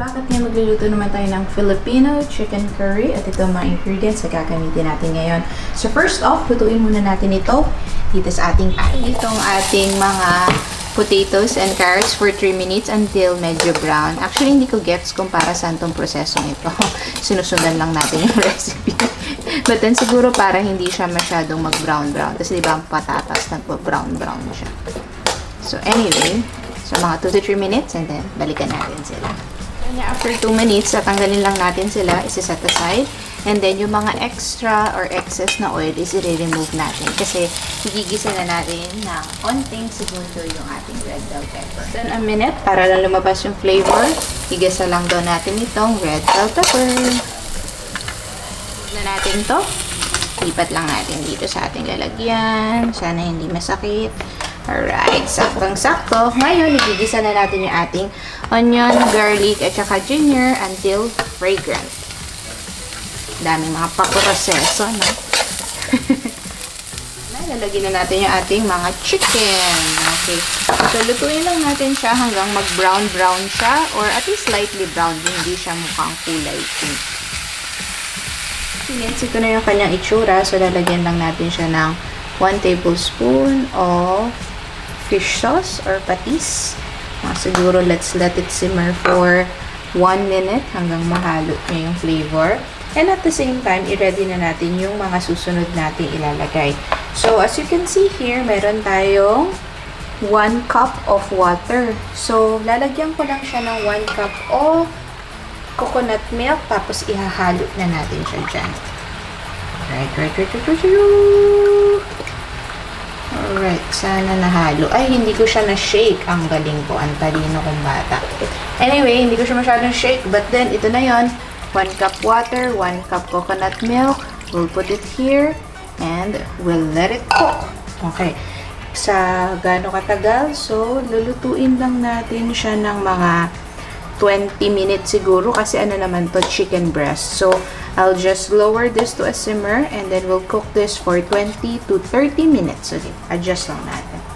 Bakit nga magluluto naman tayo ng Filipino chicken curry at ito ang mga ingredients na gagamitin natin ngayon. So first off, lutuin muna natin ito dito sa ating pan. Itong ating mga potatoes and carrots for 3 minutes until medyo brown. Actually, hindi ko gets kung para saan tong prosesong ito. Sinusundan lang natin yung recipe. But then siguro para hindi siya masyadong mag-brown-brown. Kasi diba ang patatas nagpo-brown-brown siya. So anyway, so mga 2 to 3 minutes and then balikan natin sila. After 2 minutes, tatanggalin lang natin sila, isi-set aside. And then, yung mga extra or excess na oil is i-remove natin. Kasi, higigisa na natin ng konting segundo yung ating red bell pepper. Then, a minute, para lang lumabas yung flavor, igisa lang daw natin itong red bell pepper. Na natin to. Lipat lang natin dito sa ating lalagyan. Sana hindi masakit. Alright, saktong-sakto. Ngayon, igigisa na natin yung ating onion, garlic, at saka ginger until fragrant. Daming mga paproseso, no? Lalagyan na natin yung ating mga chicken. Okay. So, lutuin lang natin siya hanggang mag-brown-brown siya or at least slightly brown. Hindi siya mukhang kulay pink. Since ito na yung kanyang itsura, so lalagyan lang natin siya ng 1 tablespoon of fish sauce or patis. Siguro let's let it simmer for 1 minute hanggang mahalo niya yung flavor. And at the same time, i-ready na natin yung mga susunod natin ilalagay. So, as you can see here, meron tayong 1 cup of water. So, lalagyan ko lang siya ng 1 cup of coconut milk, tapos ihahalo na natin siya dyan. Alright, sana nahalo. Ay, hindi ko siya na-shake. Ang galing ko. Ang talino kong bata. Anyway, hindi ko siya masyadong shake. But then, ito na yon. 1 cup water, 1 cup coconut milk. We'll put it here. And we'll let it cook. Okay. Sa gaano katagal? So, lulutuin lang natin siya ng mga 20 minutes siguro. Kasi ano naman to, chicken breast. So, I'll just lower this to a simmer and then we'll cook this for 20 to 30 minutes. Okay, adjust lang natin.